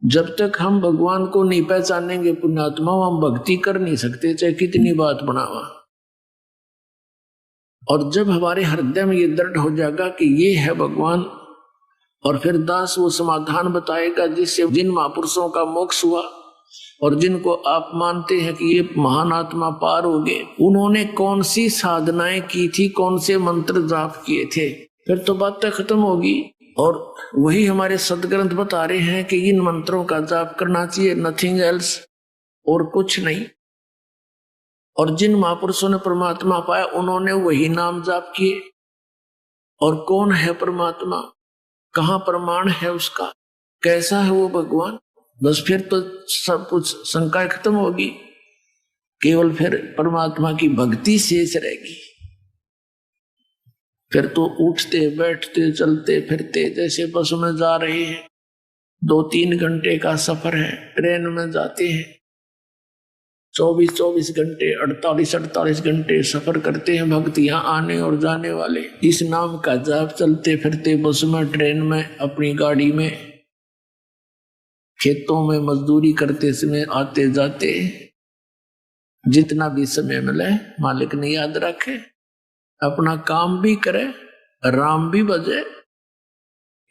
जब तक हम भगवान को नहीं पहचानेंगे पुण्यात्मा, हम भक्ति कर नहीं सकते, चाहे कितनी बात बनावा। और जब हमारे हृदय में ये दृढ़ हो जाएगा कि ये है भगवान, और फिर दास वो समाधान बताएगा जिससे जिन महापुरुषों का मोक्ष हुआ और जिनको आप मानते हैं कि ये महान आत्मा पार हो गए, उन्होंने कौन सी साधनाएं की थी, कौन से मंत्र जाप किए थे, फिर तो बातें खत्म होगी। और वही हमारे सदग्रंथ बता रहे हैं कि इन मंत्रों का जाप करना चाहिए, नथिंग एल्स, और कुछ नहीं। और जिन महापुरुषों ने परमात्मा पाया उन्होंने वही नाम जाप किए। और कौन है परमात्मा, कहाँ प्रमाण है उसका, कैसा है वो भगवान, बस फिर तो सब कुछ शंका खत्म होगी, केवल फिर परमात्मा की भक्ति शेष रहेगी। फिर तो उठते बैठते चलते फिरते जैसे बस में जा रहे हैं, 2-3 घंटे का सफर है, ट्रेन में जाते हैं 24-24 घंटे 48-48 घंटे सफर करते हैं भक्त, यहाँ आने और जाने वाले इस नाम का जाप चलते फिरते बस में, ट्रेन में, अपनी गाड़ी में, खेतों में मजदूरी करते समय, आते जाते, जितना भी समय मिले मालिक ने याद रखे, अपना काम भी करे, राम भी बजे,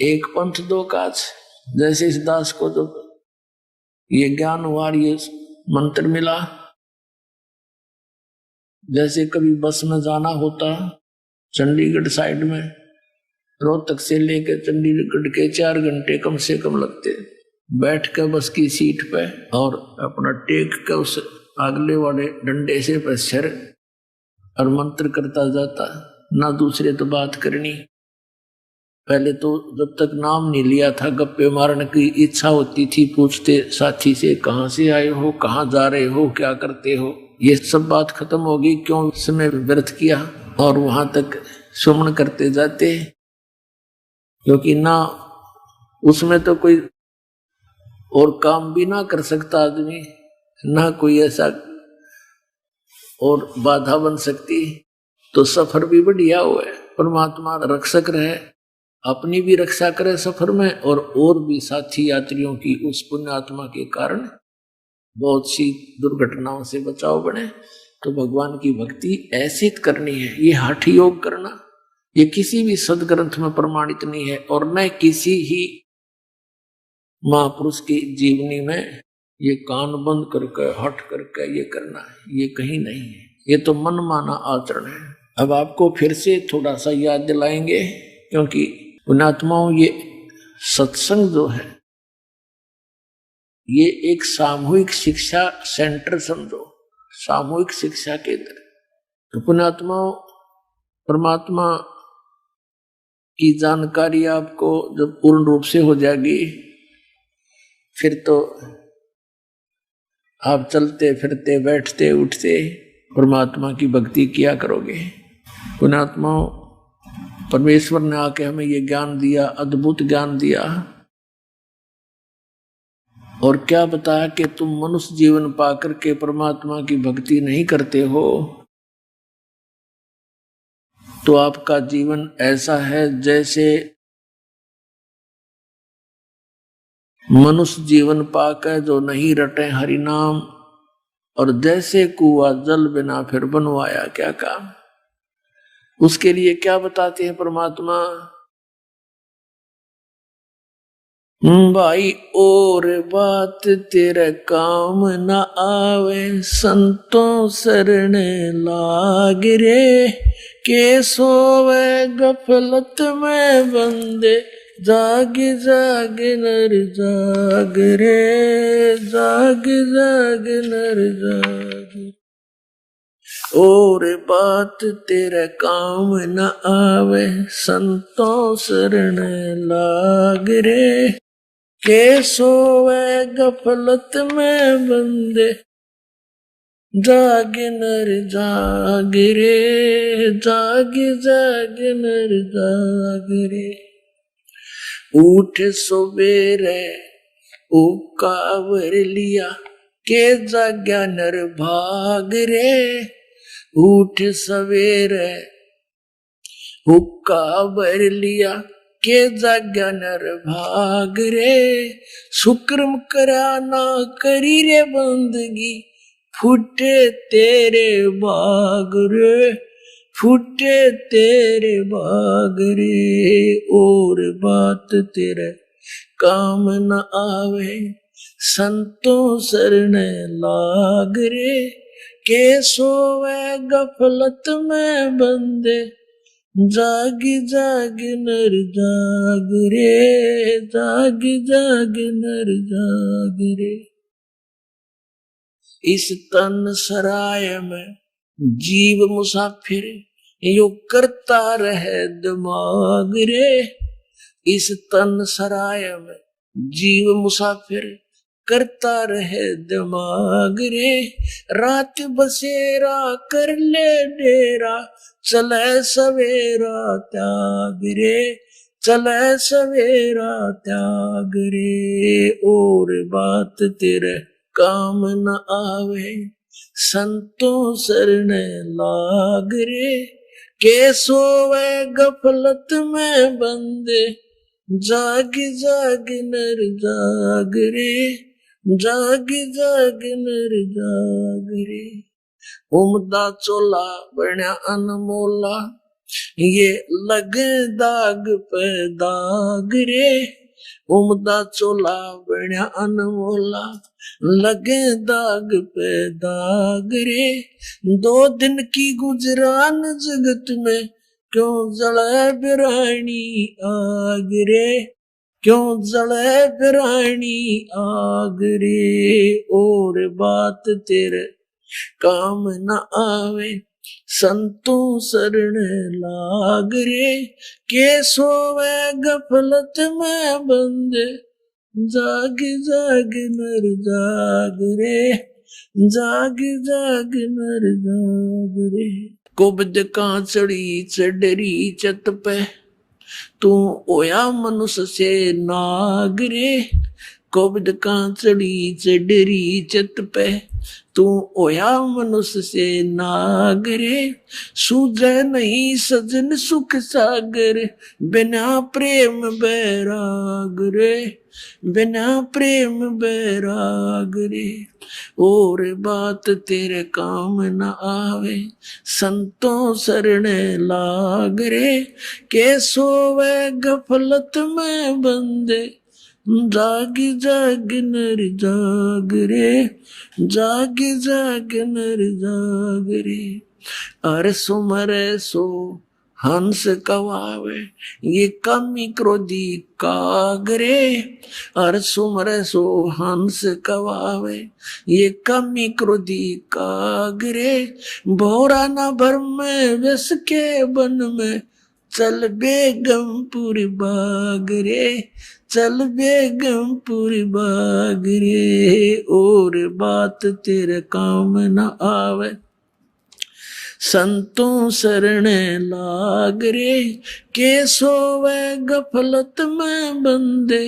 एक पंथ दो काज। जैसे इस दास को तो ये ज्ञान हुआ, ये मंत्र मिला, जैसे कभी बस में जाना होता चंडीगढ़ साइड में, रोहतक से लेकर चंडीगढ़ के 4 घंटे कम से कम लगते, बैठ कर बस की सीट पे और अपना टेक के उस अगले वाले डंडे से पैर और मंत्र करता जाता, ना दूसरे तो बात करनी। पहले तो जब तक नाम नहीं लिया था, गप्पे मारने की इच्छा होती थी, पूछते साथी से कहाँ से आए हो, कहाँ जा रहे हो, क्या करते हो, ये सब बात खत्म होगी, क्यों समय व्यर्थ किया, और वहां तक सुमन करते जाते, क्योंकि ना उसमें तो कोई और काम भी ना कर सकता आदमी, ना कोई ऐसा और बाधा बन सकती, तो सफर भी बढ़िया हुआ है। परमात्मा रक्षक रहे, अपनी भी रक्षा करे सफर में, और भी साथी यात्रियों की उस पुण्यात्मा के कारण बहुत सी दुर्घटनाओं से बचाव बने। तो भगवान की भक्ति ऐसी करनी है, ये हठ योग करना, ये किसी भी सदग्रंथ में प्रमाणित नहीं है, और न किसी ही महापुरुष की जीवनी में ये कान बंद करके हट करके ये करना है, ये कहीं नहीं है, ये तो मनमाना आचरण है। अब आपको फिर से थोड़ा सा याद दिलाएंगे, क्योंकि पुण्यात्माओं ये सत्संग जो है ये एक सामूहिक शिक्षा सेंटर समझो, सामूहिक शिक्षा केंद्र। तो पुण्यात्माओं, परमात्मा की जानकारी आपको जब पूर्ण रूप से हो जाएगी, फिर तो आप चलते फिरते बैठते उठते परमात्मा की भक्ति किया करोगे। पुण्यात्माओं, परमेश्वर ने आके हमें ये ज्ञान दिया, अद्भुत ज्ञान दिया, और क्या बताया कि तुम मनुष्य जीवन पाकर के परमात्मा की भक्ति नहीं करते हो, तो आपका जीवन ऐसा है जैसे मनुष्य जीवन पाकर जो नहीं रटे हरि नाम, और जैसे कुआ जल बिना फिर बनवाया क्या काम। उसके लिए क्या बताते हैं परमात्मा, भाई और बात तेरे काम न आवे, संतों शरण लाग रे, के सोवे गफलत में बंदे, जाग जाग नर जाग रे, जाग जाग नर जाग। और बात तेरे काम न आवे, संतों शरण लाग रे, के सोवे गफलत में बंदे, जाग नर जाग रे, जाग जाग नर जाग रे। उठ सवेरे उकावर लिया, के जाग्या नर भाग रे, उठ सवेरे हुक्का भर लिया, के जाग्या नर भाग रे, शुक्रम करा ना करी रे बंदगी, फूटे तेरे बाग रे, फूटे तेरे बाग रे, और बात तेरे काम न आवे, संतों शरण लाग रे, के सोवे गफलत में बंदे, जाग जाग नर जाग रे, जाग जाग नर जाग रे। इस तन सराय में जीव मुसाफिर, यो करता रहे दिमाग रे, इस तन सराय में जीव मुसाफिर, करता रहे दिमाग रे, रात बसेरा कर ले डेरा, चले सवेरा त्याग रे, चले सवेरा त्याग रे, और बात तेरे काम न आवे, संतों शरण लाग रे, के सोवे गफलत में बंदे, जाग जाग नर जाग रे, जाग जाग नर जाग रे। उमदा चोला बन्या अनमोला, ये लगे दाग पे दाग रे, उमदा चोला बन्या अनमोला, लगे दाग पे दाग रे, 2 दिन की गुजरान जगत में, क्यों जले बिरानी आग रे, क्यों जले बिरानी आग रे, और बात तेरे काम न आवे, संतों शरण लाग रे, के सोवे गफलत में बंदे, जाग जाग नर जाग रे, जाग जाग नर जाग रे। कुब्द कांचड़ी चढ़री चत पे, तू ओया मनुष्य से नाग रे, कुब्द कांचड़ी चढ़री चत पे, तू ओया मनुष्य से नाग रे, सूझे नहीं सजन सुख सागर, बिना प्रेम बैराग रे, बिना प्रेम बैराग रे, और बात तेरे काम न आवे, संतों शरण लाग रे, के सोवे गफलत में बंदे, जाग जाग नर जाग रे, जाग जाग नर जाग रे। अर सुमरे सो हंस कवावे, ये कमी क्रोधी कागरे, अर सुमरे सो हंस कवावे, ये कमी क्रोधी कागरे, भोरा न भर में विष के बन में, चल बेगमपुर बाग रे, चल बेगमपुर बाग रे, और बात तेरे काम न आवे, संतों शरण लाग रे, के सोवे गफलत में बंदे,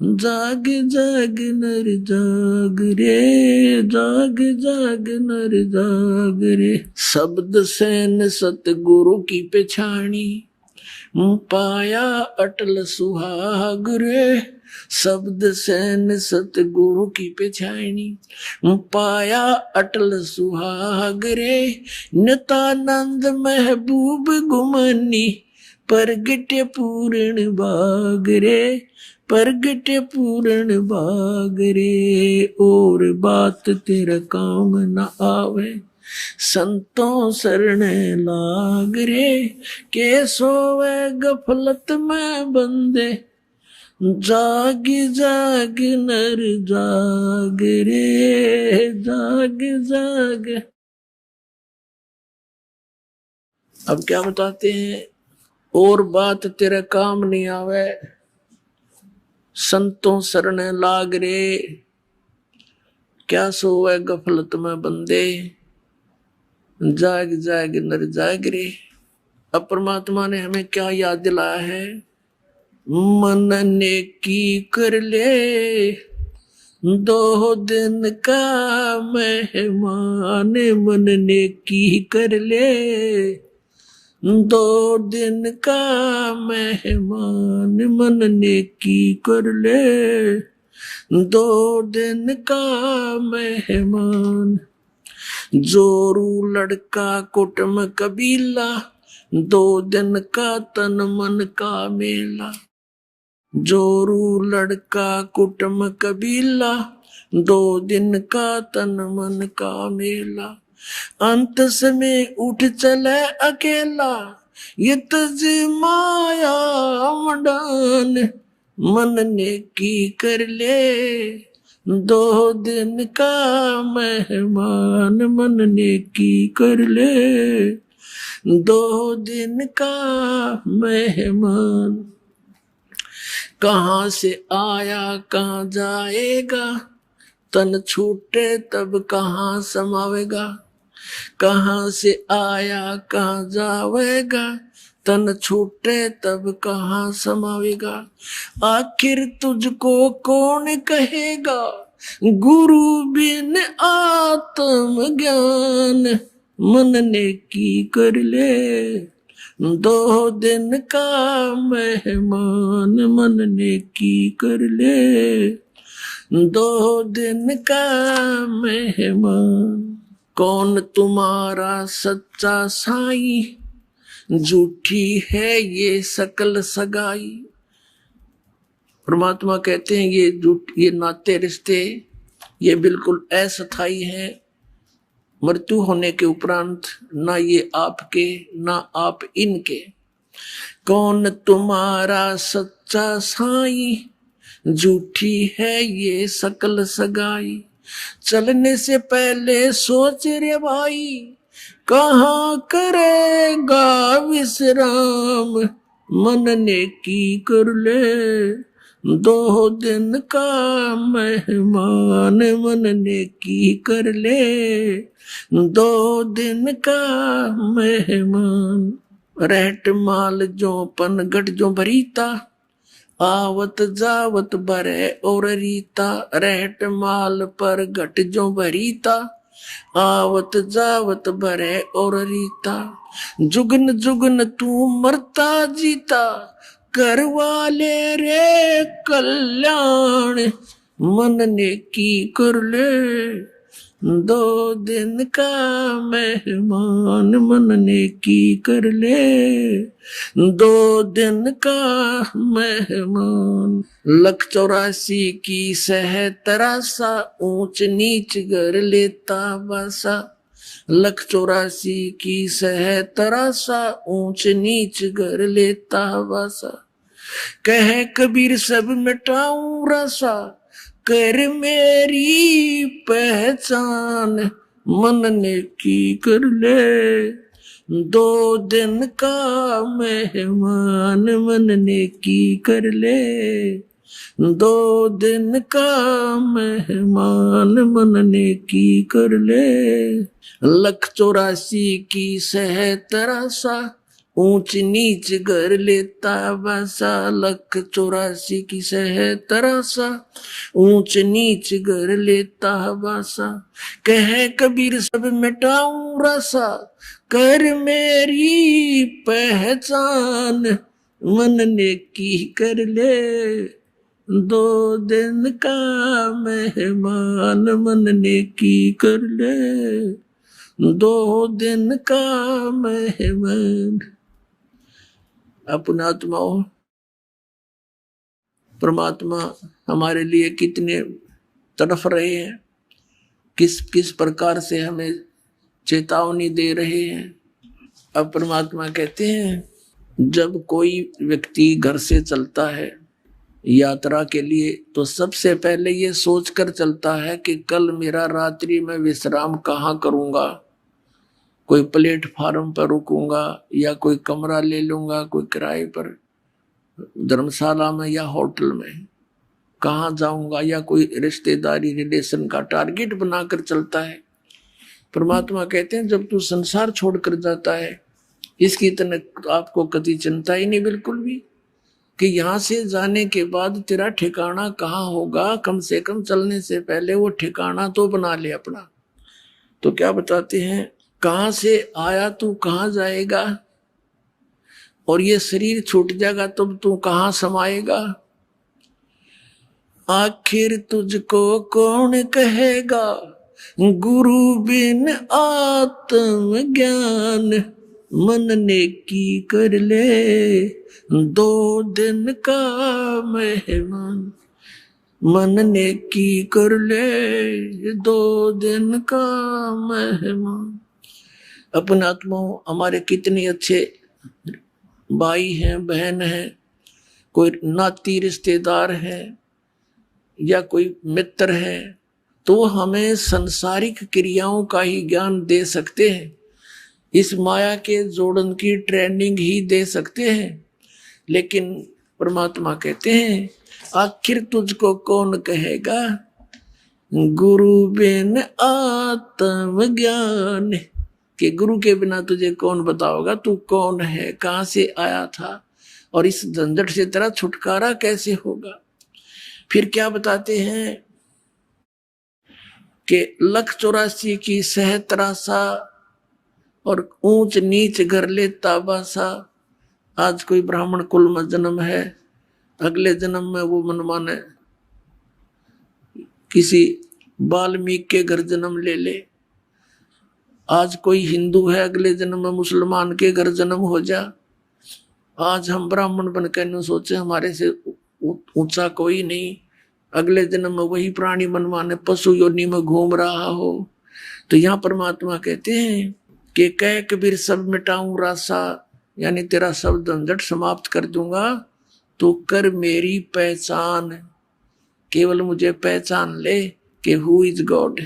जाग जाग नर जाग रे, जाग जाग नर जाग रे। शब्द सैन सतगुरु की पेछाणी, पाया अटल सुहाग रे, शब्द सैन सतगुरु की पेछाणी, पाया अटल सुहाग रे, नितानंद महबूब गुमानी, परगटे पूर्ण बाग रे, परगटे पूर्ण बाग रे, और बात तेरा काम न आवे, संतों शरण लाग रे, के सोवे गफलत में बंदे, जाग जाग नर जाग रे, जाग जाग। अब क्या बताते हैं, और बात तेरे काम नहीं आवे, संतों शरण लाग रे, क्या सोवे गफलत में बंदे, जाग जाग नर जाग रे। अब परमात्मा ने हमें क्या याद दिलाया है, मन ने की कर ले 2 दिन का मेहमान, मन ने की कर ले दो दिन का मेहमान मन नेकी कर ले, दो दिन का मेहमान। जोरू लड़का कुटुम कबीला, दो दिन का तन मन का मेला। जोरू लड़का कुटुम कबीला, दो दिन का तन मन का मेला। अंत समय उठ चले अकेला, ये तज माया मडान मन नेकी कर ले, दो दिन का मेहमान मन नेकी कर ले, दो दिन का मेहमान। कहाँ से आया कहाँ जाएगा, तन छूटे तब कहाँ समावेगा। कहाँ से आया कहाँ जावेगा, तन छूटे तब कहाँ समावेगा। आखिर तुझको कौन कहेगा, गुरु बिन आत्म ज्ञान मन नेकी कर ले, दो दिन का मेहमान मन नेकी कर ले, दो दिन का मेहमान। कौन तुम्हारा सच्चा साईं, झूठी है ये सकल सगाई। परमात्मा कहते हैं ये नाते रिश्ते ये बिल्कुल अस्थायी हैं। मृत्यु होने के उपरांत ना ये आपके ना आप इनके। कौन तुम्हारा सच्चा साईं, झूठी है ये सकल सगाई। चलने से पहले सोच रे भाई, कहाँ करेगा विश्राम मन नेकी कर ले, दो दिन का मेहमान मन नेकी कर ले, दो दिन का मेहमान। रहट माल जो पनगट जो भरीता, आवत जावत बरे और रीता। रहट माल पर घट जो भरीता, आवत जावत बरे और रीता। जुगन जुगन तू मरता जीता, करवाले रे कल्याण मन नेकी कर ले, दो दिन का मेहमान मन नेकी कर ले, दो दिन का मेहमान। 184 की सह तरासा, ऊंच नीच कर लेता बासा। 184 की सह तरासा, ऊंच नीच कर लेता बासा। कहे कबीर सब मिटाऊं रसा, कर मेरी पहचान मन नेकी कर ले, दो दिन का मेहमान मन नेकी कर ले, दो दिन का मेहमान मन नेकी कर ले। 184 की सह तरासा, ऊंच नीच कर लेता बासा। 184 की सह तरासा, ऊंच नीच कर लेता बासा। कहे कबीर सब मिटाऊं रसा, कर मेरी पहचान मन नेकी कर ले, दो दिन का मेहमान मन नेकी कर ले, दो दिन का मेहमान। अपना आत्माओं, परमात्मा हमारे लिए कितने तड़फ रहे हैं, किस किस प्रकार से हमें चेतावनी दे रहे हैं। अब परमात्मा कहते हैं, जब कोई व्यक्ति घर से चलता है यात्रा के लिए, तो सबसे पहले ये सोचकर चलता है कि कल मेरा रात्रि में विश्राम कहाँ करूंगा। कोई प्लेटफार्म पर रुकूंगा या कोई कमरा ले लूंगा, कोई किराए पर धर्मशाला में या होटल में कहाँ जाऊंगा, या कोई रिश्तेदारी रिलेशन का टारगेट बनाकर चलता है। परमात्मा कहते हैं, जब तू संसार छोड़कर जाता है, इसकी तरह आपको कभी चिंता ही नहीं बिल्कुल भी, कि यहाँ से जाने के बाद तेरा ठिकाना कहाँ होगा। कम से कम चलने से पहले वो ठिकाना तो बना ले अपना। तो क्या बताते हैं, कहाँ से आया तू कहाँ जाएगा, और ये शरीर छूट जाएगा तब तू कहाँ समाएगा। आखिर तुझको कौन कहेगा गुरु बिन आत्म ज्ञान। मन ने की कर ले 2 दिन का मेहमान। मन ने की कर ले 2 दिन का मेहमान। अपने आत्माओं हमारे कितने अच्छे भाई हैं, बहन हैं, कोई नाती रिश्तेदार है या कोई मित्र है, तो हमें संसारिक क्रियाओं का ही ज्ञान दे सकते हैं, इस माया के जोड़न की ट्रेनिंग ही दे सकते हैं। लेकिन परमात्मा कहते हैं आखिर तुझको कौन कहेगा गुरु बिन आत्म ज्ञान, कि गुरु के बिना तुझे कौन बताओगा तू कौन है, कहां से आया था और इस झंझट से तेरा छुटकारा कैसे होगा। फिर क्या बताते हैं कि 1,84 की सहतरासा और ऊंच नीच कर ले ताबासा। आज कोई ब्राह्मण कुल में जन्म है, अगले जन्म में वो मनमाने किसी वाल्मीकि के घर जन्म ले ले। आज कोई हिंदू है, अगले जन्म में मुसलमान के घर जन्म हो जा। आज हम ब्राह्मण बनकर न सोचे हमारे से ऊंचा कोई नहीं, अगले जन्म में वही प्राणी मनमाने पशु योनि में घूम रहा हो। तो यहाँ परमात्मा कहते हैं कि कह कबीर सब मिटाऊं रासा, यानी तेरा सब झंझट समाप्त कर दूंगा, तो कर मेरी पहचान, केवल मुझे पहचान ले कि हु इज गॉड।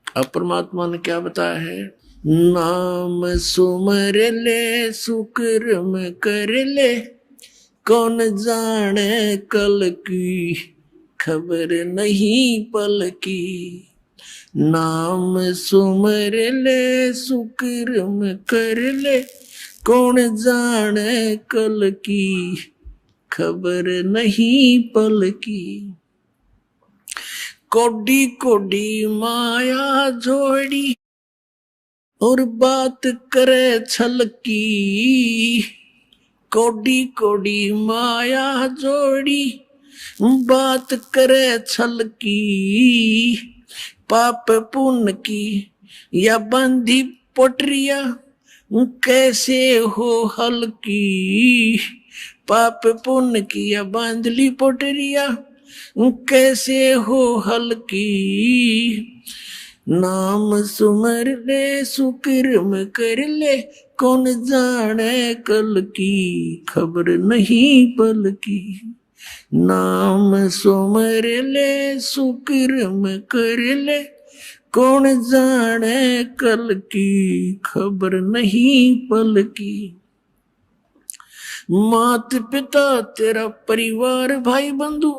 अब परमात्मा ने क्या बताया है, नाम सुमर ले सुकर्म कर ले, कौन जाने कल की खबर नहीं पल की। नाम सुमर ले सुकर्म कर ले, कौन जाने कल की खबर नहीं पल की। कोडी कोडी माया जोड़ी और बात करे छल की। कोडी कोडी माया जोड़ी बात करे छल की। पाप पुण्य की या बंधी पोटरिया कैसे हो हल्की। पाप पुण्य की या बांधली पोटरिया कैसे हो हल्की। नाम सुमर ले सुकर्म कर ले, कौन जाने कल की खबर नहीं पल की। नाम सुमर ले सुकर्म कर ले, कौन जाने कल की खबर नहीं पल की। मात पिता तेरा परिवार भाई बंधु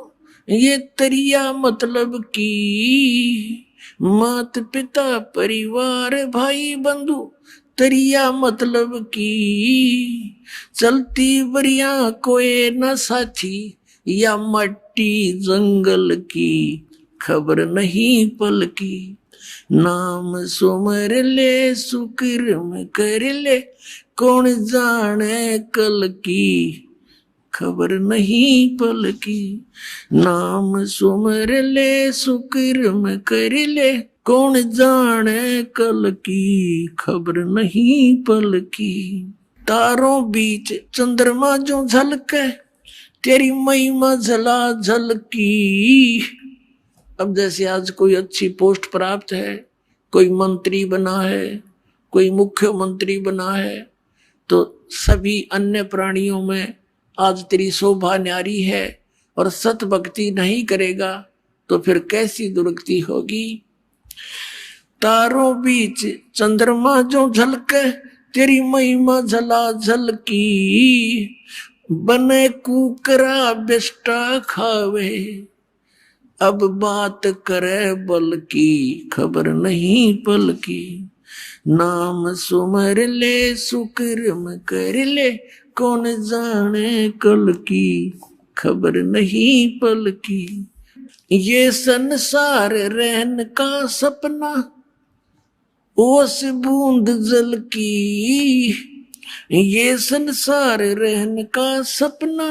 ये तरिया मतलब की। मात पिता परिवार भाई बंधु तरिया मतलब की। चलती बरिया कोई न साथी या मट्टी जंगल की खबर नहीं पल की। नाम सुमर ले सुकर्म कर ले, कौन जाने कल की खबर नहीं पल की। नाम सुमर ले सुकर्म कर ले, कौन जाने कल की खबर नहीं पल की। तारों बीच चंद्रमा जो झलके, तेरी महिमा झला झलकी। अब जैसे आज कोई अच्छी पोस्ट प्राप्त है, कोई मंत्री बना है, कोई मुख्यमंत्री बना है, तो सभी अन्य प्राणियों में आज तेरी शोभा न्यारी है और सत भक्ति नहीं करेगा तो फिर कैसी दुर्गति होगी। तारों बीच चंद्रमा जो झलके, तेरी महिमा झला झलकी। बने कुकरा बिष्टा खावे, अब बात करे बल की खबर नहीं पल की। नाम सुमर ले सुकर्म कर ले, कौन जाने कल की खबर नहीं पल की। ये संसार रहन का सपना ओस बूंद जल की। ये संसार रहने का सपना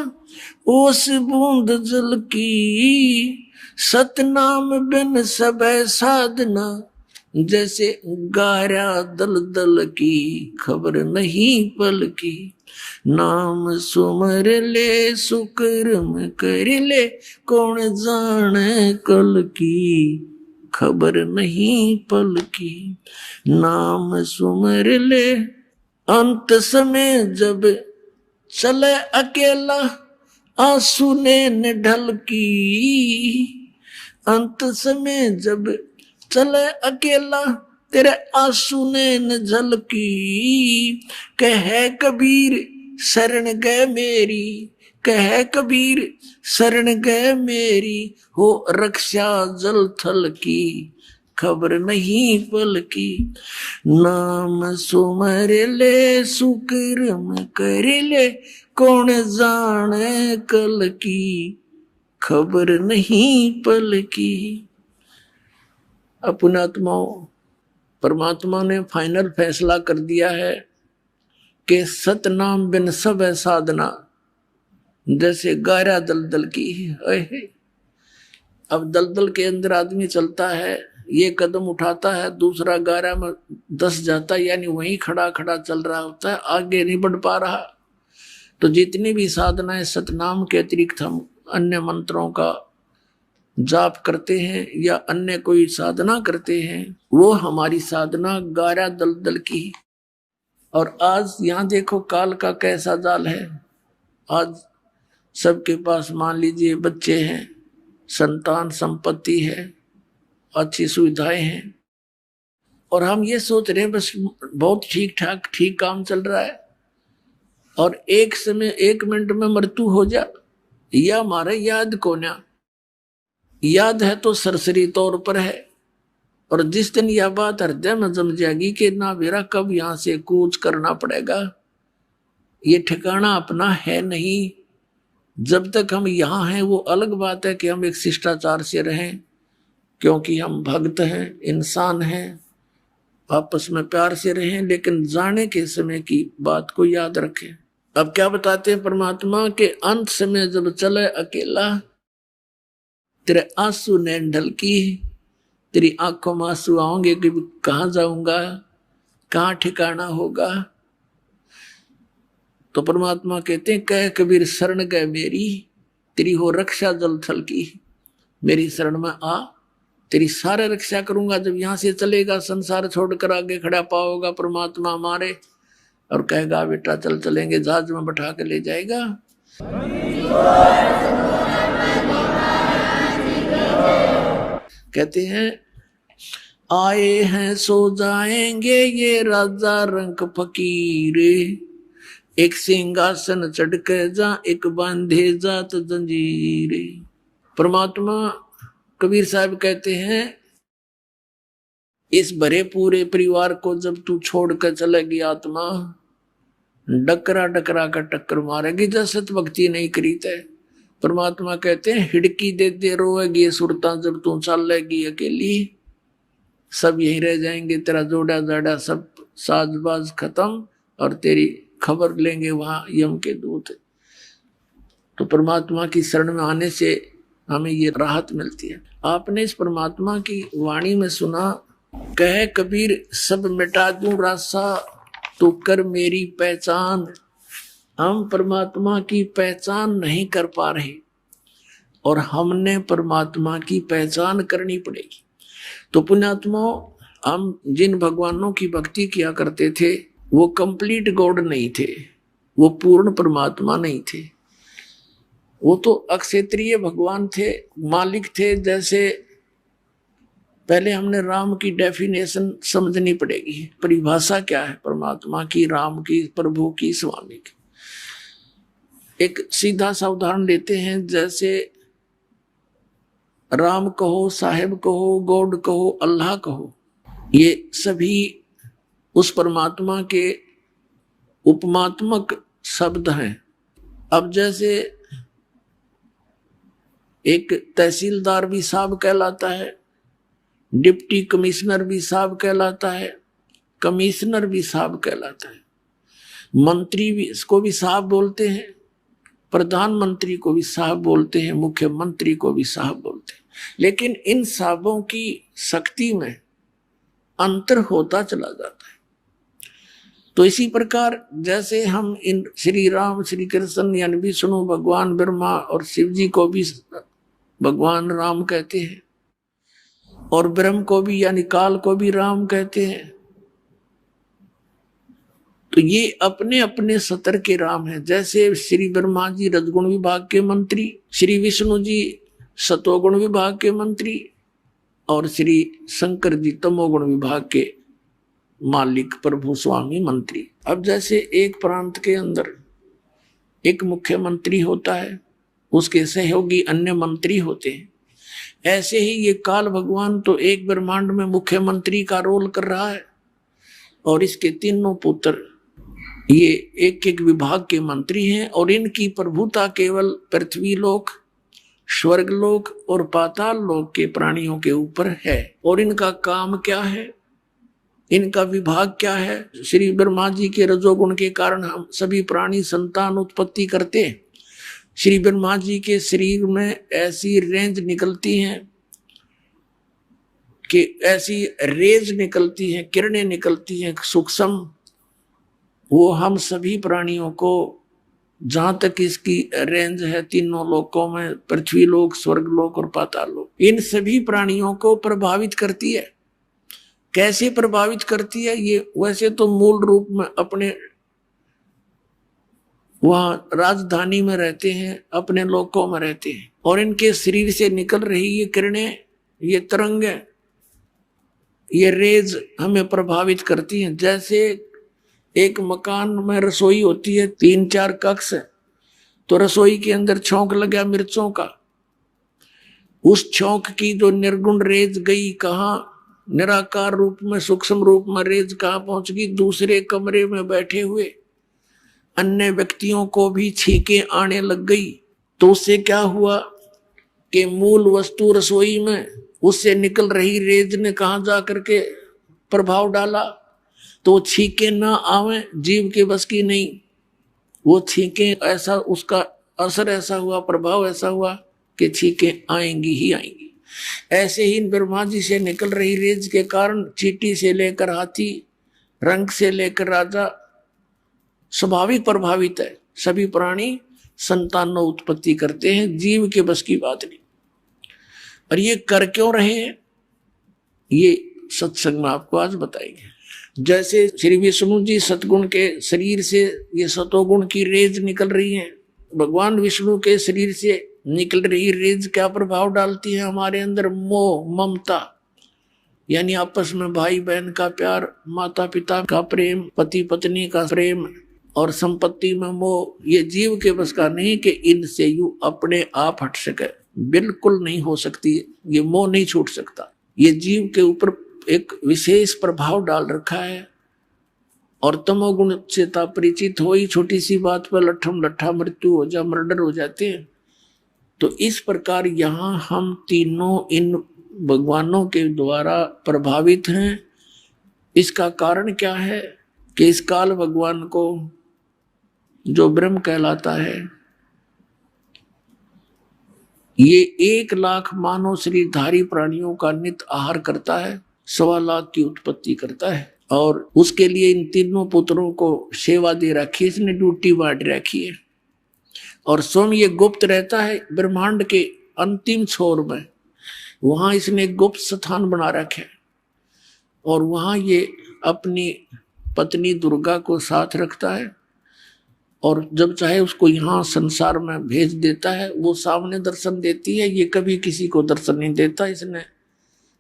ओस बूंद जल की, सतनाम बिन सब साधना जैसे गारा दल दल की, खबर नहीं पल की। नाम सुमर ले सुकर्म कर ले, कौन जाने कल की, खबर नहीं पल की। नाम सुमर ले, अंत समय जब चले अकेला, आंसू ने ढल की। अंत समय जब चले अकेला, तेरे आंसू ने झलकी। कहे कबीर शरण गए मेरी, कहे कबीर शरण गए मेरी, हो रक्षा जल थल की, खबर नहीं पल की। नाम सुमर ले सुकर्म कर ले, कौन जाने कल की, खबर नहीं पल की। अपनात्माओं, परमात्मा ने फाइनल फैसला कर दिया है कि सतनाम बिन सब साधना जैसे गारा दलदल की। अब दलदल के अंदर आदमी चलता है, ये कदम उठाता है, दूसरा गारा में दस जाता है, यानी वहीं खड़ा खड़ा चल रहा होता है, आगे नहीं बढ़ पा रहा। तो जितनी भी साधनाएं सतनाम के अतिरिक्त हम अन्य मंत्रों का जाप करते हैं या अन्य कोई साधना करते हैं, वो हमारी साधना गारा दलदल की। और आज यहां देखो काल का कैसा जाल है। आज सबके पास मान लीजिए बच्चे हैं, संतान संपत्ति है, अच्छी सुविधाएं हैं, और हम ये सोच रहे हैं बस बहुत ठीक ठाक ठीक काम चल रहा है, और एक समय 1 मिनट में मृत्यु हो जा, यह हमारे याद को ना याद है तो सरसरी तौर पर है। और जिस दिन यह बात हृदय में जम जाएगी कि ना मेरा कब यहां से कूच करना पड़ेगा, ये ठिकाना अपना है नहीं। जब तक हम यहाँ हैं वो अलग बात है कि हम एक शिष्टाचार से रहें, क्योंकि हम भक्त हैं, इंसान हैं, आपस में प्यार से रहें, लेकिन जाने के समय की बात को याद रखें। अब क्या बताते हैं परमात्मा के अंत समय जब चले अकेला, तेरे आंसू ने ढल की, तेरी आंखों में आंसू आओगे कि कहाँ जाऊंगा, कहाँ ठिकाना होगा। तो परमात्मा कहते हैं कह कबीर शरण गए मेरी, तेरी हो रक्षा जल थल की, मेरी शरण में आ, तेरी सारे रक्षा करूंगा। जब यहां से चलेगा संसार छोड़कर आगे खड़ा पाओगा परमात्मा हमारे, और कहेगा बेटा चल चलेंगे, जहाज में बैठा के ले जाएगा। कहते हैं आए हैं सो जाएंगे ये राजा रंग फकीर, एक सिंहासन चढ़ के जा एक बांधे जात जंजीर। परमात्मा कबीर साहब कहते हैं इस भरे पूरे परिवार को जब तू छोड़कर चलेगी आत्मा, डकरा डकरा कर टक्कर मारेगी जब सत भक्ति नहीं करी थे। परमात्मा कहते हैं हिड़की दे दे रोएगी सुरता जब तू चलेगी अकेली, सब यहीं रह जाएंगे, तेरा जोड़ा जाड़ा सब साजबाज खत्म, और तेरी खबर लेंगे वहां यम के दूत। तो परमात्मा की शरण में आने से हमें ये राहत मिलती है। आपने इस परमात्मा की वाणी में सुना, कहे कबीर सब मिटा दूं रासा, तो कर मेरी पहचान। हम परमात्मा की पहचान नहीं कर पा रहे, और हमने परमात्मा की पहचान करनी पड़ेगी। तो पुण्यात्माओं, हम जिन भगवानों की भक्ति किया करते थे वो कंप्लीट गॉड नहीं थे, वो पूर्ण परमात्मा नहीं थे, वो तो अक्षेत्रीय भगवान थे, मालिक थे। जैसे पहले हमने राम की डेफिनेशन समझनी पड़ेगी, परिभाषा क्या है परमात्मा की, राम की, प्रभु की, स्वामी की। एक सीधा सा उदाहरण लेते हैं, जैसे राम कहो, साहेब कहो, गॉड कहो, अल्लाह कहो, ये सभी उस परमात्मा के उपमात्मक शब्द हैं। अब जैसे एक तहसीलदार भी साहब कहलाता है, डिप्टी कमिश्नर भी साहब कहलाता है, कमिश्नर भी साहब कहलाता है। मंत्री भी इसको भी साहब बोलते हैं, प्रधानमंत्री को भी साहब बोलते हैं, मुख्यमंत्री को भी साहब बोलते हैं। लेकिन इन साहबों की शक्ति में अंतर होता चला जाता है। तो इसी प्रकार जैसे हम इन श्री राम, श्री कृष्ण यानी विष्णु, भगवान ब्रह्मा और शिव जी को भी भगवान राम कहते हैं, और ब्रह्म को भी यानी काल को भी राम कहते हैं। तो ये अपने अपने सतर के राम हैं। जैसे श्री ब्रह्मा जी रजगुण विभाग के मंत्री, श्री विष्णु जी सतोगुण विभाग के मंत्री, और श्री शंकर जी तमोगुण विभाग के मालिक प्रभु स्वामी मंत्री। अब जैसे एक प्रांत के अंदर एक मुख्यमंत्री होता है, उसके सहयोगी अन्य मंत्री होते हैं, ऐसे ही ये काल भगवान तो एक ब्रह्मांड में मुख्यमंत्री का रोल कर रहा है, और इसके तीनों पुत्र ये एक एक विभाग के मंत्री हैं, और इनकी प्रभुता केवल पृथ्वी लोक, स्वर्ग लोक और पाताल लोक के प्राणियों के ऊपर है। और इनका काम क्या है, इनका विभाग क्या है? श्री ब्रह्मा जी के रजोगुण के कारण हम सभी प्राणी संतान उत्पत्ति करते हैं। श्री ब्रह्मा जी के शरीर में ऐसी रेंज निकलती हैं कि ऐसी रेज निकलती हैं, किरणें निकलती हैं सूक्ष्म, वो हम सभी प्राणियों को, जहां तक इसकी रेंज है तीनों लोकों में, पृथ्वी लोक, स्वर्ग लोक और पाताल लोक, इन सभी प्राणियों को प्रभावित करती है। कैसे प्रभावित करती है? ये वैसे तो मूल रूप में अपने वहां राजधानी में रहते हैं, अपने लोकों में रहते हैं, और इनके शरीर से निकल रही ये किरणें, ये तरंगें, ये रेज हमें प्रभावित करती हैं। जैसे एक मकान में रसोई होती है, 3-4 कक्ष है, तो रसोई के अंदर छौंक लगा मिर्चों का, उस छौंक की जो निर्गुण रेज गई कहाँ, निराकार रूप में, सूक्ष्म रूप में रेज कहाँ पहुंच गई? दूसरे कमरे में बैठे हुए अन्य व्यक्तियों को भी छींके आने लग गई। तो उससे क्या हुआ कि मूल वस्तु रसोई में उससे निकल रही रेज ने कहाँ जा करके प्रभाव डाला? तो छींके ना आवे, जीव के बस की नहीं, वो छींके, ऐसा उसका असर ऐसा हुआ, प्रभाव ऐसा हुआ कि छींके आएंगी ही आएंगी। ऐसे ही ब्रह्मा जी से निकल रही रेज के कारण चींटी से लेकर हाथी, रंग से लेकर राजा स्वाभाविक प्रभावित है। सभी प्राणी संतानों उत्पत्ति करते हैं, जीव के बस की बात नहीं। और ये कर क्यों रहे हैं, ये सत्संग में आपको आज बताएंगे। जैसे श्री विष्णु जी सतगुण के शरीर से ये सतोगुण की रेज निकल रही है, भगवान विष्णु के शरीर से निकल रही रेज क्या प्रभाव डालती है हमारे अंदर? मोह, ममता, यानी आपस में भाई बहन का प्यार, माता पिता का प्रेम, पति पत्नी का प्रेम, और संपत्ति में मोह। ये जीव के बस का नहीं कि इनसे यू अपने आप हट सके, बिल्कुल नहीं हो सकती, ये मोह नहीं छूट सकता। ये जीव के ऊपर एक विशेष प्रभाव डाल रखा है, और तमोगुण से परिचित हो ही छोटी सी बात पर लट्ठम लट्ठा मृत्यु हो जा, मर्डर हो जाते हैं। तो इस प्रकार यहाँ हम तीनों इन भगवानों के द्वारा प्रभावित हैं। इसका कारण क्या है कि इस काल भगवान को जो ब्रह्म कहलाता है, ये 1 लाख मानव शरीरधारी प्राणियों का नित आहार करता है, 1.25 लाख की उत्पत्ति करता है, और उसके लिए इन तीनों पुत्रों को सेवा दे रखी, इसने ड्यूटी बांट रखी है। और स्वयं ये गुप्त रहता है ब्रह्मांड के अंतिम छोर में, वहां इसने एक गुप्त स्थान बना रखा है, और वहां ये अपनी पत्नी दुर्गा को साथ रखता है, और जब चाहे उसको यहाँ संसार में भेज देता है, वो सामने दर्शन देती है। ये कभी किसी को दर्शन नहीं देता। इसने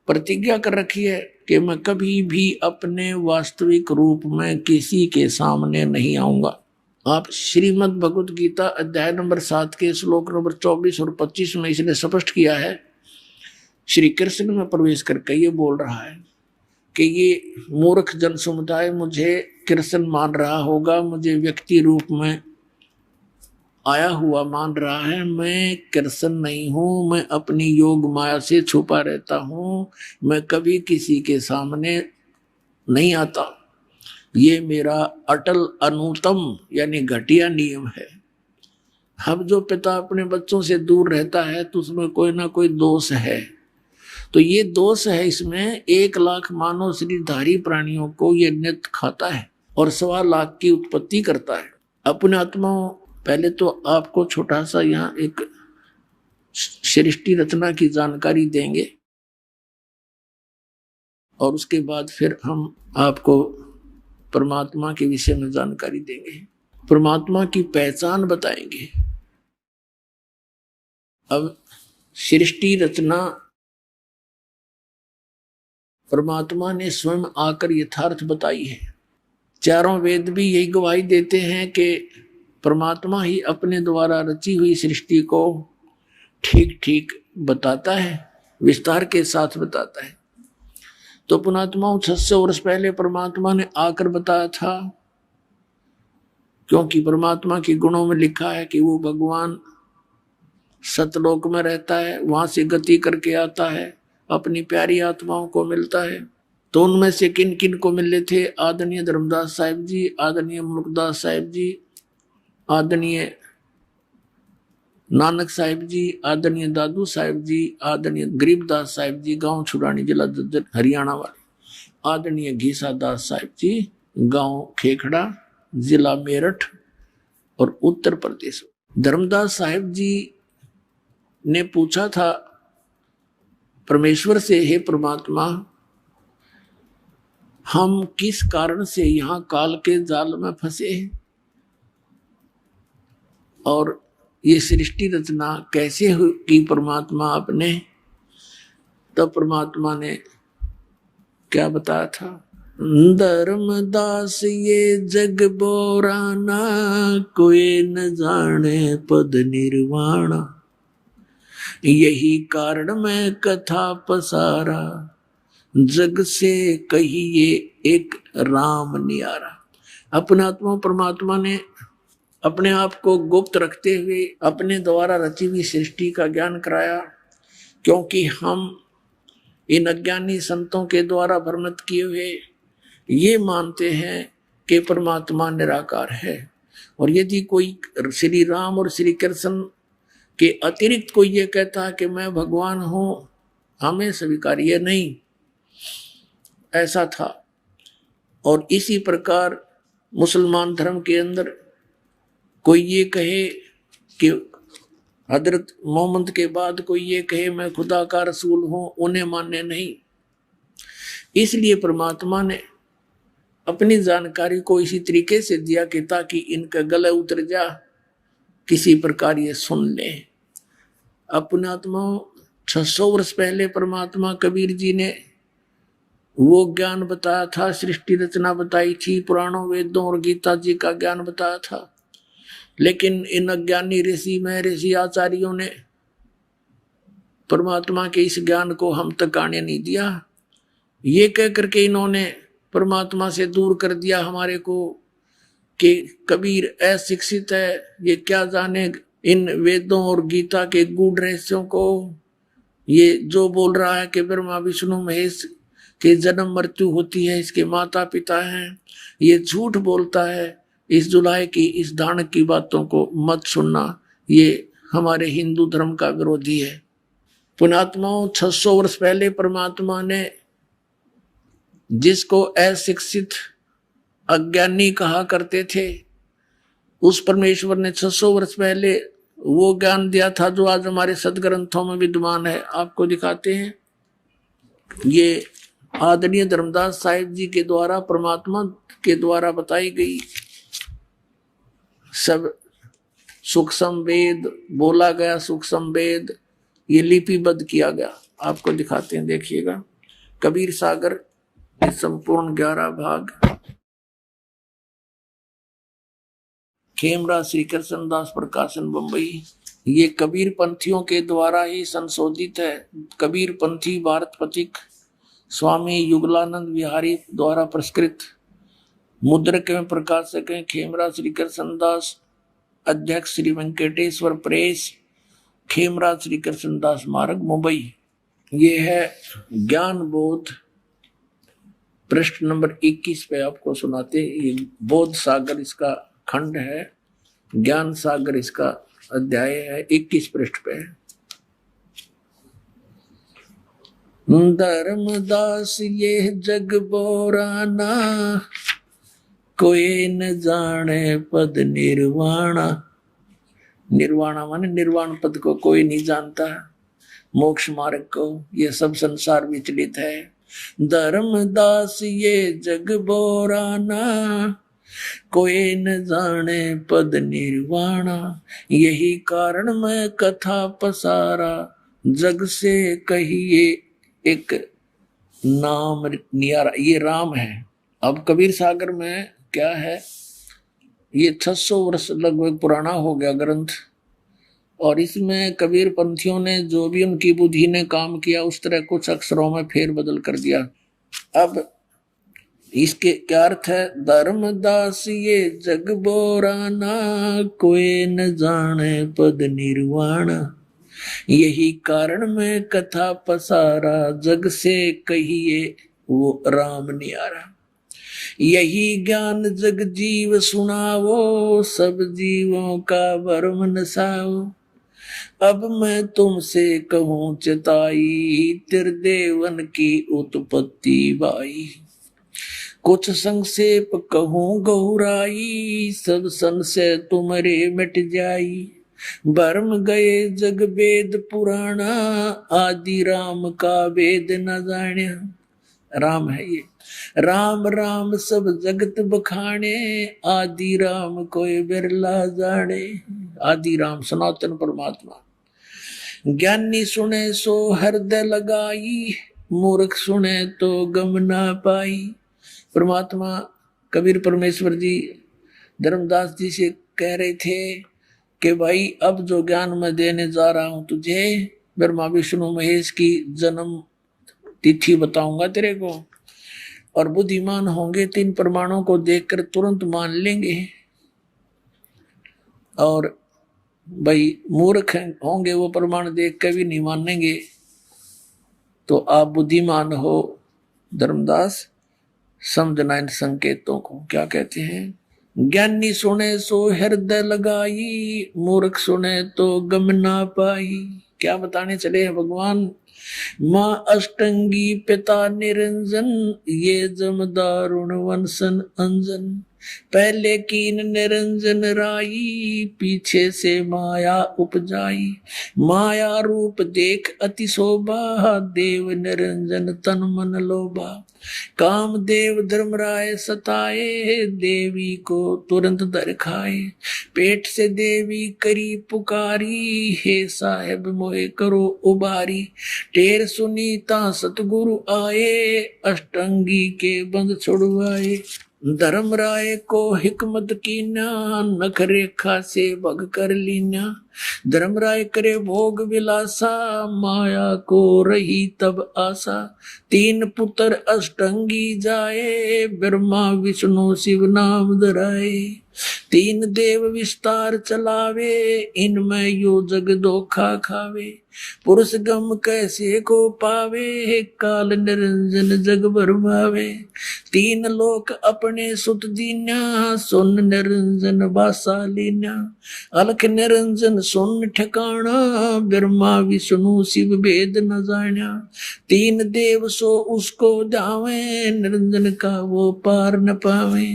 प्रतिज्ञा कर रखी है कि मैं कभी भी अपने वास्तविक रूप में किसी के सामने नहीं आऊंगा। आप श्रीमद् भगवत गीता अध्याय नंबर 7 के श्लोक नंबर 24 और 25 में इसने स्पष्ट किया है। श्री कृष्ण में प्रवेश करके ये बोल रहा है कि ये मूर्ख जन समुदाय मुझे कृष्ण मान रहा होगा, मुझे व्यक्ति रूप में आया हुआ मान रहा है। मैं कृष्ण नहीं हूं, मैं अपनी योग माया से छुपा रहता हूं, मैं कभी किसी के सामने नहीं आता। ये मेरा अटल अनुतम यानी घटिया नियम है। अब जो पिता अपने बच्चों से दूर रहता है तो उसमें कोई ना कोई दोष है। तो ये दोष है इसमें। 1 लाख मानव शरीरधारी प्राणियों को ये नित्य खाता है और 1.25 लाख की उत्पत्ति करता है। अपने आत्मा पहले तो आपको छोटा सा यहाँ एक सृष्टि रचना की जानकारी देंगे और उसके बाद फिर हम आपको परमात्मा के विषय में जानकारी देंगे, परमात्मा की पहचान बताएंगे। अब सृष्टि रचना परमात्मा ने स्वयं आकर यथार्थ बताई है। चारों वेद भी यही गवाही देते हैं कि परमात्मा ही अपने द्वारा रची हुई सृष्टि को ठीक ठीक बताता है, विस्तार के साथ बताता है। तो पुणात्माओं 600 वर्ष पहले परमात्मा ने आकर बताया था, क्योंकि परमात्मा के गुणों में लिखा है कि वो भगवान सतलोक में रहता है, वहां से गति करके आता है, अपनी प्यारी आत्माओं को मिलता है। तो उनमें से किन किन को मिले थे? आदरणीय धर्मदास साहिब जी, आदरणीय मुल्कदास साहिब जी, आदरणीय नानक साहिब जी, आदरणीय दादू साहिब जी, आदरणीय गरीबदास साहिब जी, गांव छुड़ानी, जिला जज्जर हरियाणा वाले, आदरणीय घीसा दास साहिब जी, गांव खेखड़ा, जिला मेरठ और उत्तर प्रदेश। धर्मदास साहिब जी ने पूछा था परमेश्वर से, हे परमात्मा, हम किस कारण से यहाँ काल के जाल में फंसे हैं और ये सृष्टि रचना कैसे की परमात्मा आपने? तब परमात्मा ने क्या बताया था? धर्मदास ये जग बोराना, कोई न जाने पद निर्वाणा, यही कारण मैं कथा पसारा, जग से कहिए एक राम नियारा। अपने आत्मा परमात्मा ने अपने आप को गुप्त रखते हुए अपने द्वारा रची हुई सृष्टि का ज्ञान कराया, क्योंकि हम इन अज्ञानी संतों के द्वारा भ्रमित किए हुए ये मानते हैं कि परमात्मा निराकार है। और यदि कोई श्री राम और श्री कृष्ण के अतिरिक्त कोई ये कहता है कि मैं भगवान हूं, हमें स्वीकार्य नहीं। ऐसा था। और इसी प्रकार मुसलमान धर्म के अंदर कोई ये कहे कि हजरत मोहम्मद के बाद कोई ये कहे मैं खुदा का रसूल हूं, उन्हें मानने नहीं। इसलिए परमात्मा ने अपनी जानकारी को इसी तरीके से दिया कि ताकि इनका गला उतर जा, किसी प्रकार ये सुन ले। अपने आत्मा 600 वर्ष पहले परमात्मा कबीर जी ने वो ज्ञान बताया था, सृष्टि रचना बताई थी, पुराणों वेदों और गीता जी का ज्ञान बताया था। लेकिन इन अज्ञानी ऋषि महर्षि आचार्यों ने परमात्मा के इस ज्ञान को हम तक आने नहीं दिया। ये कह करके इन्होंने परमात्मा से दूर कर दिया हमारे को कि कबीर अशिक्षित है, ये क्या जाने इन वेदों और गीता के गूढ़ रहस्यों को। ये जो बोल रहा है कि ब्रह्मा विष्णु महेश के जन्म मृत्यु होती है, इसके माता पिता हैं, ये झूठ बोलता है। इस जुलाहे की, इस दानक की बातों को मत सुनना, ये हमारे हिंदू धर्म का विरोधी है। पुणात्माओं 600 वर्ष पहले परमात्मा ने जिसको अशिक्षित अज्ञानी कहा करते थे, उस परमेश्वर ने 600 वर्ष पहले वो ज्ञान दिया था जो आज हमारे सदग्रंथों में विद्यमान है। आपको दिखाते हैं। ये आदरणीय धर्मदास साहिब जी के द्वारा परमात्मा के द्वारा बताई गई सब सूक्ष्म वेद बोला गया, सूक्ष्म वेद ये लिपिबद्ध किया गया। आपको दिखाते हैं, देखिएगा। कबीर सागर संपूर्ण 11 भाग, खेमरा श्री कृष्ण दास प्रकाशन बंबई। ये कबीर पंथियों के द्वारा ही संशोधित है। कबीर पंथी भारत पथिक स्वामी युगलानंद विहारी द्वारा पुरस्कृत। मुद्रक में प्रकाशक हैं खेमरा श्री कृष्ण दास, अध्यक्ष श्री वेंकटेश्वर प्रेस, खेमरा श्री कृष्ण दास मार्ग मुंबई। ये है ज्ञान बोध पृष्ठ नंबर 21 पे आपको सुनाते। ये बोध सागर इसका खंड है, ज्ञान सागर इसका अध्याय है, 21 पृष्ठ पे। धर्मदास ये जग बोराना, कोई न जाने पद निर्वाणा। निर्वाणा माने निर्वाण पद को कोई नहीं जानता, मोक्ष मार्ग को, ये सब संसार विचलित है। धर्मदास ये जग बोराना, कोई न जाने पद निर्वाणा। यही कारण मैं कथा पसारा, जग से कहिए एक नाम नियारा। ये राम है। अब कबीर सागर में क्या है, ये 600 वर्ष लगभग पुराना हो गया ग्रंथ, और इसमें कबीर पंथियों ने जो भी उनकी बुद्धि ने काम किया उस तरह कुछ अक्षरों में फेर बदल कर दिया। अब इसके क्या अर्थ है, धर्मदास ये जग बोराना, कोई न जाने पद निर्वाणा। यही कारण में कथा पसारा, जग से कहिए वो राम नियारा। यही ज्ञान जग जीव सुनावो, सब जीवों का भरम नसाओ। अब मैं तुमसे कहूँ चिताई, त्रिदेवन की उत्पत्ति बाई। कुछ संक्षेप कहूँ गौराई, सब संशय तुम्हारे मिट जाई। भरम गए जग वेद पुराना, आदि राम का वेद न जाने। राम है ये, राम राम सब जगत बखाने, आदि राम कोई बिरला जाने। आदि राम सनातन परमात्मा। ज्ञानी सुने सो हृदय लगाई, मूर्ख सुने तो गम ना पाई। परमात्मा कबीर परमेश्वर जी धर्मदास जी से कह रहे थे कि भाई अब जो ज्ञान मैं देने जा रहा हूं तुझे, ब्रह्मा विष्णु महेश की जन्म तिथि बताऊंगा तेरे को, और बुद्धिमान होंगे तीन प्रमाणों को देखकर तुरंत मान लेंगे, और भाई मूर्ख होंगे वो प्रमाण देख कर भी नहीं मानेंगे। तो आप बुद्धिमान हो धर्मदास, समझना इन संकेतों को। क्या कहते हैं, ज्ञानी सुने सो हृदय लगाई, मूर्ख सुने तो गम ना पाई। क्या बताने चले हैं भगवान, माँ अष्टंगी पिता निरंजन, ये जमदारुण वंशन अंजन। पहले कीन निरंजन राई, पीछे से माया उपजाई। माया रूप देख अति शोभा, देव निरंजन तन मन लोभा। काम देव धर्मराय सताए, देवी को तुरंत दर खाए। पेट से देवी करी पुकारी, हे साहेब मोहे करो उबारी। टेर सुनीता सतगुरु आए, अष्टंगी के बंद छुड़वाए। धर्मराय को हिकमत कीना, नख रेखा से भग कर लीना। धर्मराय करे भोग विलासा, माया को रही तब आशा। तीन पुत्र अष्टंगी जाए, ब्रह्मा विष्णु शिव नाम धराए। तीन देव विस्तार चलावे, इनमें यो जग धोखा खावे। पुरुष गम कैसे को पावे, काल निरंजन जग भरमावे। तीन लोक अपने सुत दीना, सुन निरंजन बासा लीना। अलख निरंजन सुन ठिकाना, ब्रह्मा विष्णु शिव भेद न जाना। तीन देव सो उसको जावे, निरंजन का वो पार न पावे।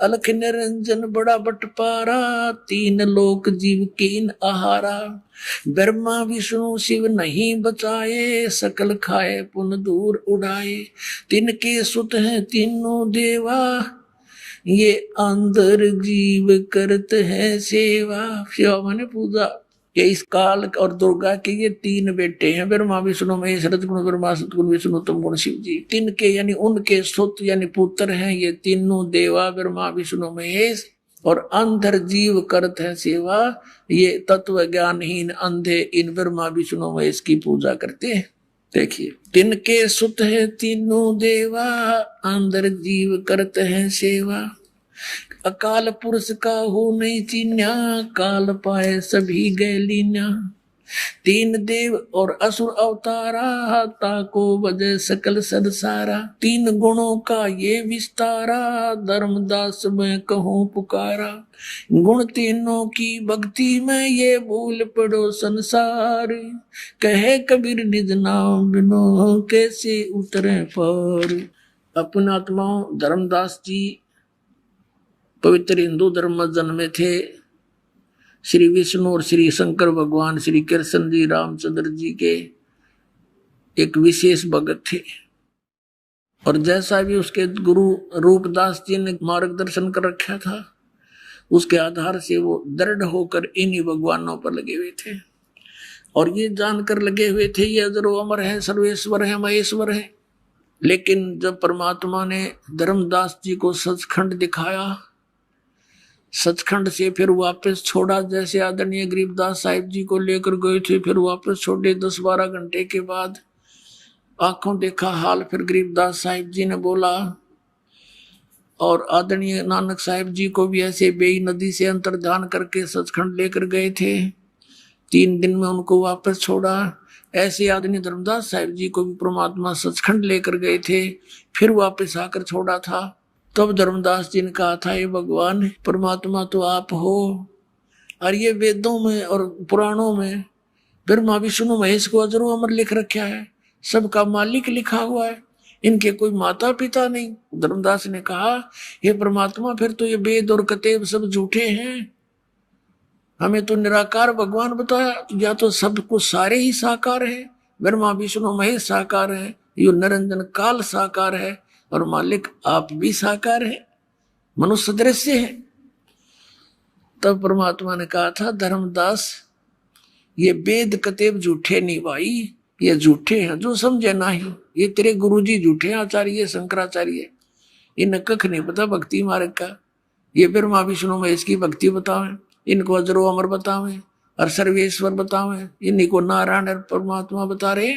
अलख निरंजन बड़ा बटपारा, तीन लोक जीव कीन आहारा। ब्रह्मा विष्णु शिव नहीं बचाए, सकल खाए पुन दूर उड़ाए। तिनके सुत हैं तीनों देवा, ये अंदर जीव करत है सेवा। सेवा माने पूजा। ये इस काल और दुर्गा के ये तीन बेटे हैं, ब्रह्मा विष्णु महेश, रजगुण ब्रह्मा सतगुण विष्णु तमगुण शिव जी। तिनके यानी उनके सुत यानी पुत्र हैं ये तीनों देवा, ब्रह्मा विष्णु महेश, और अंधर जीव करत है सेवा। ये तत्व ज्ञानहीन अंधे इन ब्रह्मा विष्णु महेश की पूजा करते हैं। देखिए, तिनके सुत है तीनों देवा, अंधर जीव करते हैं सेवा। अकाल पुरुष का हो नहीं चीन्या, काल पाए सभी गए लीना। तीन देव और असुर अवतारा, ताको वजह सकल संसारा। तीन गुणों का ये विस्तारा, धर्मदास मैं कहूँ पुकारा। गुण तीनों की भक्ति में ये भूल पड़ो संसार, कहे कबीर निज नाम बिनो कैसे उतरे पार। अपने आत्माओं, धर्मदास जी पवित्र हिंदू धर्म में जन्मे थे। श्री विष्णु और श्री शंकर भगवान, श्री कृष्ण जी, रामचंद्र जी के एक विशेष भगत थे। और जैसा भी उसके गुरु रूपदास जी ने मार्गदर्शन कर रखा था, उसके आधार से वो दृढ़ होकर इन्हीं भगवानों पर लगे हुए थे। और ये जानकर लगे हुए थे ये अजरो अमर है, सर्वेश्वर है, महेश्वर है। लेकिन जब परमात्मा ने धर्मदास जी को सचखंड दिखाया, सचखंड से फिर वापस छोड़ा, जैसे आदरणीय गरीबदास साहिब जी को लेकर गए थे, फिर वापस छोड़े। 10-12 घंटे के बाद आंखों देखा हाल, फिर गरीबदास साहिब जी ने बोला। और आदरणीय नानक साहिब जी को भी ऐसे बेई नदी से अंतर्धान करके सचखंड लेकर गए थे। 3 दिन में उनको वापस छोड़ा। ऐसे आदरणीय धर्मदास साहिब जी को भी परमात्मा सचखंड लेकर गए थे, फिर वापस आकर छोड़ा था। तब धर्मदास जी ने कहा था, ये भगवान परमात्मा तो आप हो, और ये वेदों में और पुराणों में ब्रह्मा विष्णु महेश को अजरो अमर लिख रखा है, सबका मालिक लिखा हुआ है, इनके कोई माता पिता नहीं। धर्मदास ने कहा, हे परमात्मा फिर तो ये वेद और कतेब सब झूठे हैं, हमें तो निराकार भगवान बताया। या तो सब कुछ सारे ही साकार है, ब्रह्मा विष्णु महेश साकार है, यो निरंजन काल साकार है, और मालिक आप भी साकार है, मनुष्य दृश्य है। तब परमात्मा ने कहा था, धर्मदास ये वेद कतेब झूठे नहीं भाई, ये झूठे हैं जो समझे नहीं। ये तेरे गुरुजी झूठे आचार्य शंकराचार्य, इन्हें कख नहीं पता भक्ति मार्ग का। ये ब्रह्मा विष्णु महेश की भक्ति बतावे, इनको अजरो अमर बतावे और सर्वेश्वर बतावे, इन्हीं को नारायण और परमात्मा बता रहे।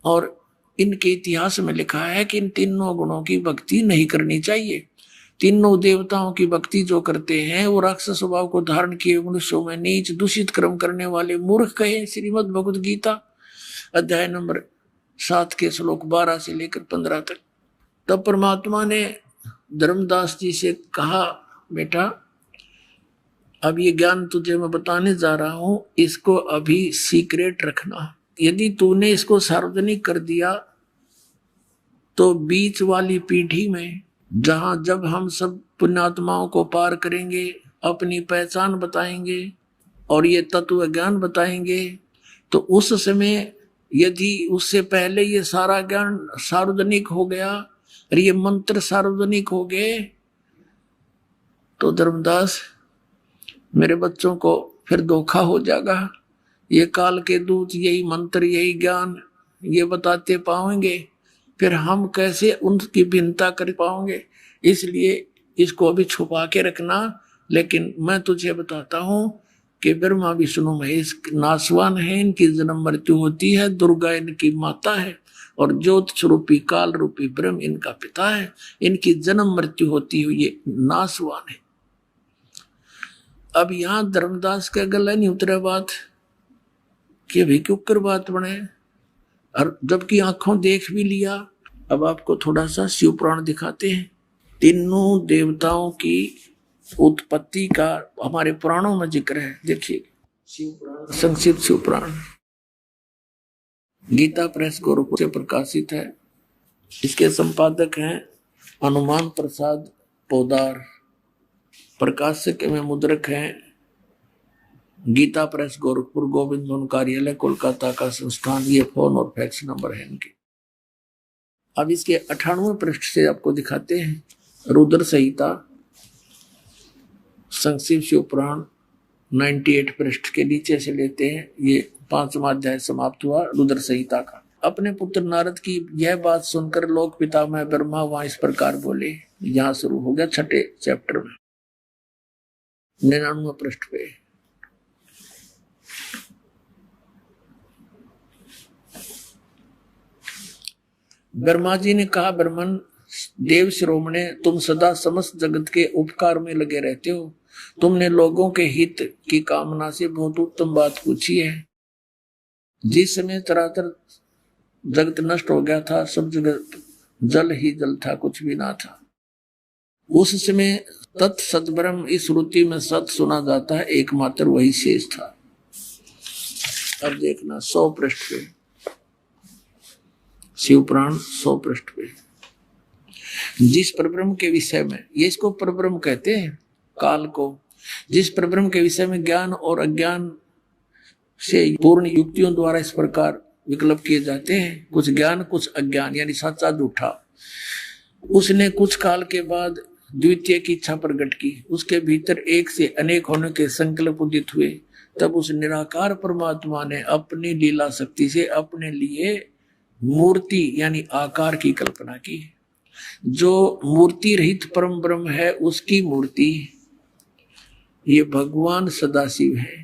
और इनके इतिहास में लिखा है कि इन तीनों गुणों की भक्ति नहीं करनी चाहिए। तीनों देवताओं की भक्ति जो करते हैं वो राक्षस स्वभाव को धारण किए मनुष्यों में नीच दूषित कर्म करने वाले मूर्ख कहे। श्रीमद् भगवद गीता अध्याय नंबर 7 के श्लोक 12 से लेकर 15 तक। तब परमात्मा ने धर्मदास जी से कहा, बेटा अब ये ज्ञान तुझे मैं बताने जा रहा हूं, इसको अभी सीक्रेट रखना। यदि तूने इसको सार्वजनिक कर दिया तो बीच वाली पीढ़ी में, जहां जब हम सब पुण्यात्माओं को पार करेंगे, अपनी पहचान बताएंगे और ये तत्व ज्ञान बताएंगे, तो उस समय यदि उससे पहले ये सारा ज्ञान सार्वजनिक हो गया और ये मंत्र सार्वजनिक हो गए, तो धर्मदास मेरे बच्चों को फिर धोखा हो जाएगा। ये काल के दूत यही मंत्र यही ज्ञान ये बताते पाएंगे, फिर हम कैसे उनकी भिन्नता कर पाएंगे। इसलिए इसको अभी छुपा के रखना। लेकिन मैं तुझे बताता हूं कि ब्रह्मा विष्णु महेश नासवान है, इनकी जन्म मृत्यु होती है, दुर्गा इनकी माता है और ज्योत स्वरूपी काल रूपी ब्रह्म इनका पिता है। इनकी जन्म मृत्यु होती हुई ये नासवान है। अब यहां धर्मदास का गला नहीं उतरा बात कि अभी क्यों कर बात बने, और जबकि आंखों देख भी लिया। अब आपको थोड़ा सा शिव पुराण दिखाते हैं। तीनों देवताओं की उत्पत्ति का हमारे पुराणों में जिक्र है। देखिए शिव पुराण, संक्षिप्त शिव पुराण गीता प्रेस गोरखपुर से प्रकाशित है। इसके संपादक हैं हनुमान प्रसाद पोदार, प्रकाशक में मुद्रक हैं गीता प्रेस गोरखपुर, गोविंद मोहन कार्यालय कोलकाता का संस्थान। ये फोन और फैक्स नंबर है इनके। अब इसके 98वें पृष्ठ से आपको दिखाते हैं रुद्र संहिता संक्षिप्त शिव पुराण 98 पृष्ठ के नीचे से लेते हैं। ये 5वां अध्याय समाप्त हुआ रुद्र संहिता का। अपने पुत्र नारद की यह बात सुनकर लोक पिता में ब्रह्मा वहां इस प्रकार बोले। यहां शुरू हो गया 6ठे चैप्टर में 99वें पृष्ठ पे। ब्रह्मा जी ने कहा, ब्रह्मन देव शिरोमणे, तुम सदा समस्त जगत के उपकार में लगे रहते हो। तुमने लोगों के हित की कामना से बहुत उत्तम बात पूछी है। जिस समय चराचर जगत नष्ट हो गया था, सब जगह जल ही जल था, कुछ भी ना था। उस समय तत् सत ब्रह्म इस श्रुति में सत सुना जाता है, एकमात्र वही शेष था। अब देखना 100 पृष्ठ पे, शिव पुराण 100 पृष्ठ पे, जिस परब्रह्म के विषय में, ये इसको परब्रह्म कहते हैं काल को, जिस परब्रह्म के विषय में ज्ञान और अज्ञान से पूर्ण युक्तियों द्वारा इस प्रकार विकल्प किए जाते हैं, कुछ ज्ञान कुछ अज्ञान, यानी सच्चा झूठा। उसने कुछ काल के बाद द्वितीय की इच्छा प्रकट की, उसके भीतर एक से अनेक होने के संकल्प उदित हुए। तब उस निराकार परमात्मा ने अपनी लीला शक्ति से अपने लिए मूर्ति यानी आकार की कल्पना की। जो मूर्ति रहित परम ब्रह्म है उसकी मूर्ति ये भगवान सदाशिव है।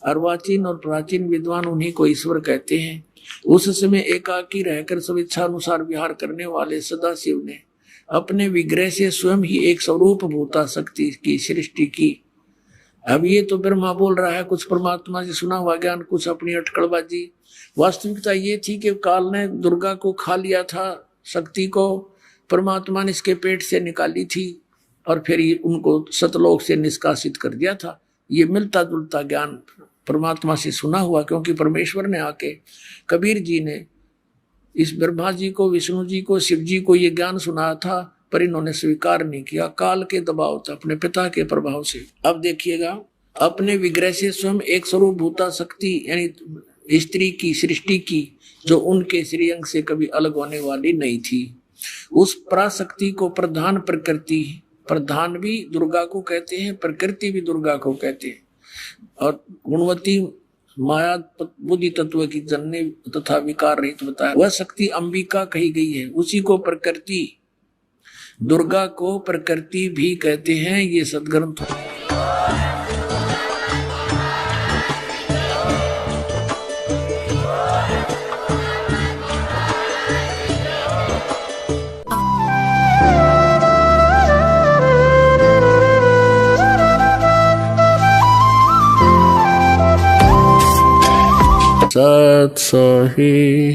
अर्वाचीन और प्राचीन विद्वान उन्हीं को ईश्वर कहते हैं। उस समय एकाकी रहकर सब इच्छा अनुसार विहार करने वाले सदाशिव ने अपने विग्रह से स्वयं ही एक स्वरूप भूता शक्ति की सृष्टि की। अब ये तो ब्रह्मा बोल रहा है, कुछ परमात्मा से सुना हुआ ज्ञान, कुछ अपनी अटकलबाजी। वास्तविकता ये थी कि काल ने दुर्गा को खा लिया था, शक्ति को परमात्मा ने इसके पेट से निकाली थी और फिर उनको सतलोक से निष्कासित कर दिया था। ये मिलता जुलता ज्ञान परमात्मा से सुना हुआ, क्योंकि परमेश्वर ने आके, कबीर जी ने इस ब्रह्मा जी को, विष्णु जी को, शिव जी को ये ज्ञान सुनाया था, पर इन्होंने स्वीकार नहीं किया, काल के दबाव था, अपने पिता के प्रभाव से। अब देखिएगा, अपने विग्रह से स्वयं एक स्वरूप भूता शक्ति यानी स्त्री की सृष्टि की, जो उनके श्रीअंग से कभी अलग होने वाली नहीं थी। उस पराशक्ति को प्रधान प्रकृति, प्रधान भी दुर्गा को कहते हैं, प्रकृति भी दुर्गा को कहते हैं, और गुणवती माया बुद्धि तत्व की जननी तथा विकार रहित बताया, वह शक्ति अंबिका कही गई है। उसी को प्रकृति, दुर्गा को प्रकृति भी कहते हैं। ये सदग्रंथ सत सही।